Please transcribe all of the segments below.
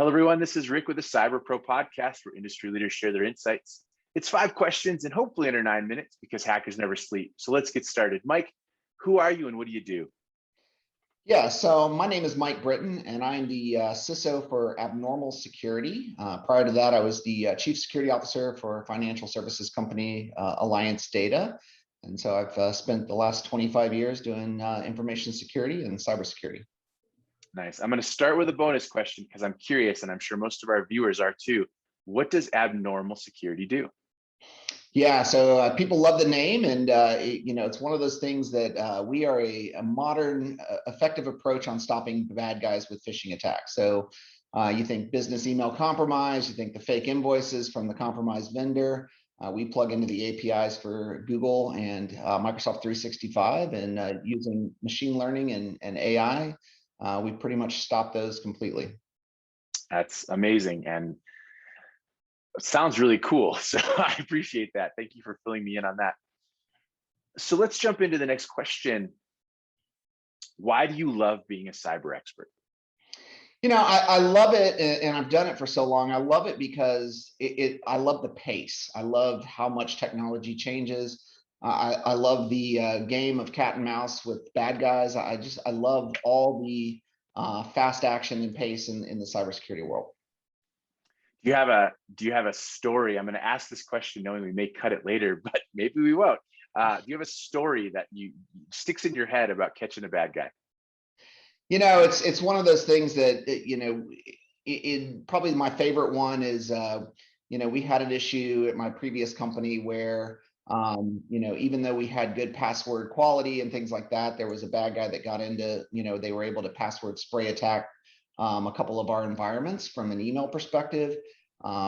Hello, everyone. This is Rick with the Cyber Pro podcast, where industry leaders share their insights. It's 5 questions and hopefully under 9 minutes because hackers never sleep. So let's get started. Mike, who are you and what do you do? Yeah, so my name is Mike Britton, and I'm the CISO for Abnormal Security. Prior to that, I was the Chief Security Officer for a financial services company, Alliance Data. And so I've spent the last 25 years doing information security and cybersecurity. Nice. I'm going to start with a bonus question because I'm curious, and I'm sure most of our viewers are too. What does abnormal security do? Yeah, so people love the name, and it's one of those things that we are a modern, effective approach on stopping bad guys with phishing attacks. So you think business email compromise, you think the fake invoices from the compromised vendor. We plug into the APIs for Google and Microsoft 365, and using machine learning and AI, we pretty much stop those completely. That's amazing. And it sounds really cool. So I appreciate that. Thank you for filling me in on that. So let's jump into the next question. Why do you love being a cyber expert? I love it, and I've done it for so long. I love it because I love the pace. I love how much technology changes. I love the game of cat and mouse with bad guys. I love all the fast action and pace in the cybersecurity world. Do you have a story? I'm going to ask this question knowing we may cut it later, but maybe we won't. Do you have a story that sticks in your head about catching a bad guy? It's one of those things that probably my favorite one is we had an issue at my previous company where even though we had good password quality and things like that, there was a bad guy that got into, they were able to password spray attack a couple of our environments from an email perspective.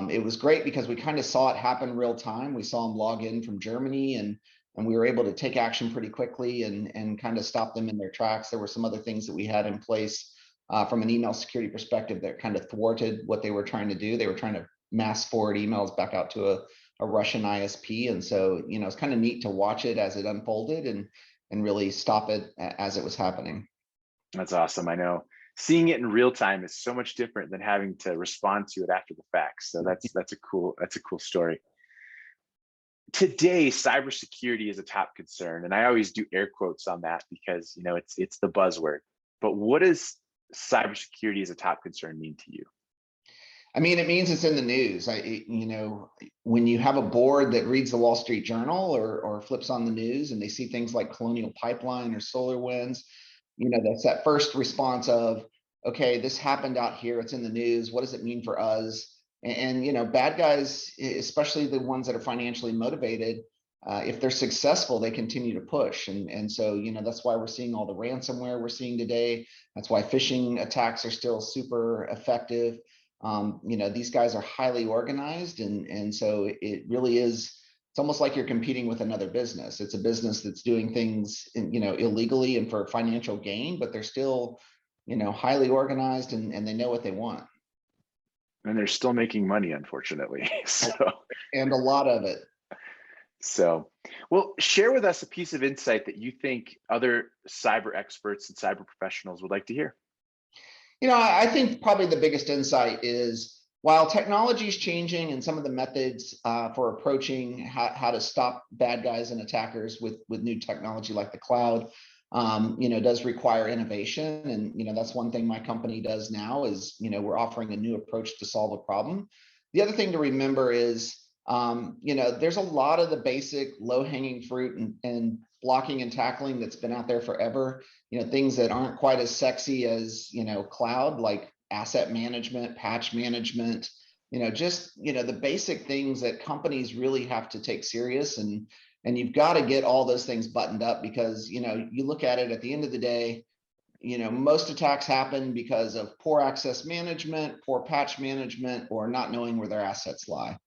It was great because we kind of saw it happen real time. We saw them log in from Germany, and we were able to take action pretty quickly and kind of stop them in their tracks. There were some other things that we had in place from an email security perspective that kind of thwarted what they were trying to do. They were trying to mass forward emails back out to a Russian ISP. And so, it's kind of neat to watch it as it unfolded and really stop it as it was happening. That's awesome. I know seeing it in real time is so much different than having to respond to it after the fact. So that's a cool story. Today, cybersecurity is a top concern, and I always do air quotes on that because it's the buzzword. But what does cybersecurity as a top concern mean to you? I mean, it means it's in the news. When you have a board that reads the Wall Street Journal or flips on the news and they see things like Colonial Pipeline or SolarWinds, that's that first response of, okay, this happened out here. It's in the news. What does it mean for us? And bad guys, especially the ones that are financially motivated, if they're successful, they continue to push. And so, that's why we're seeing all the ransomware we're seeing today. That's why phishing attacks are still super effective. These guys are highly organized. And so it really is, it's almost like you're competing with another business. It's a business that's doing things, illegally and for financial gain, but they're still, highly organized and they know what they want. And they're still making money, unfortunately. And a lot of it. So, well, share with us a piece of insight that you think other cyber experts and cyber professionals would like to hear. I think probably the biggest insight is while technology is changing and some of the methods for approaching how to stop bad guys and attackers with new technology like the cloud, does require innovation. And, that's one thing my company does now is, we're offering a new approach to solve a problem. The other thing to remember is, there's a lot of the basic low-hanging fruit and blocking and tackling that's been out there forever, things that aren't quite as sexy as, cloud, like asset management, patch management, the basic things that companies really have to take serious. And you've got to get all those things buttoned up because, you look at it at the end of the day, most attacks happen because of poor access management, poor patch management, or not knowing where their assets lie.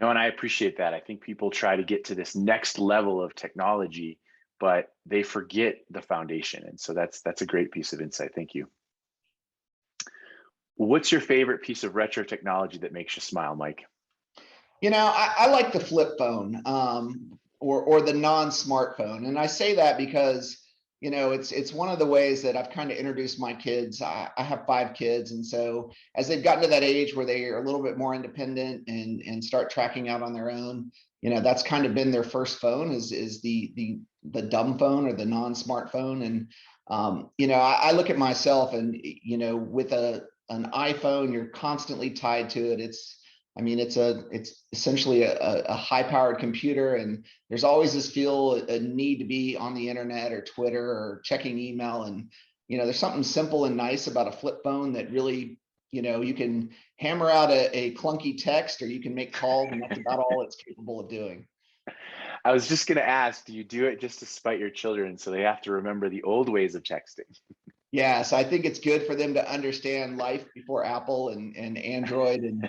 No, and I appreciate that. I think people try to get to this next level of technology, but they forget the foundation. And so that's a great piece of insight. Thank you. What's your favorite piece of retro technology that makes you smile, Mike? I like the flip phone or the non-smartphone. And I say that because, it's one of the ways that I've kind of introduced my kids. I have 5 kids, and so as they've gotten to that age where they are a little bit more independent and start tracking out on their own, that's kind of been their first phone is the dumb phone or the non-smartphone. And I look at myself, and with an iPhone, you're constantly tied to it. It's essentially a high-powered computer, and there's always this a need to be on the internet or Twitter or checking email. And there's something simple and nice about a flip phone that really, you can hammer out a clunky text, or you can make calls, and that's about all it's capable of doing. I was just going to ask, do you do it just to spite your children so they have to remember the old ways of texting? Yes, I think it's good for them to understand life before Apple and Android, and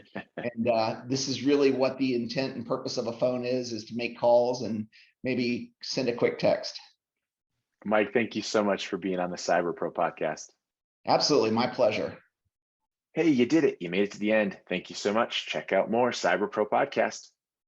this is really what the intent and purpose of a phone is to make calls and maybe send a quick text. Mike, thank you so much for being on the Cyber Pro podcast. Absolutely, my pleasure. Hey, you did it. You made it to the end. Thank you so much. Check out more Cyber Pro podcast.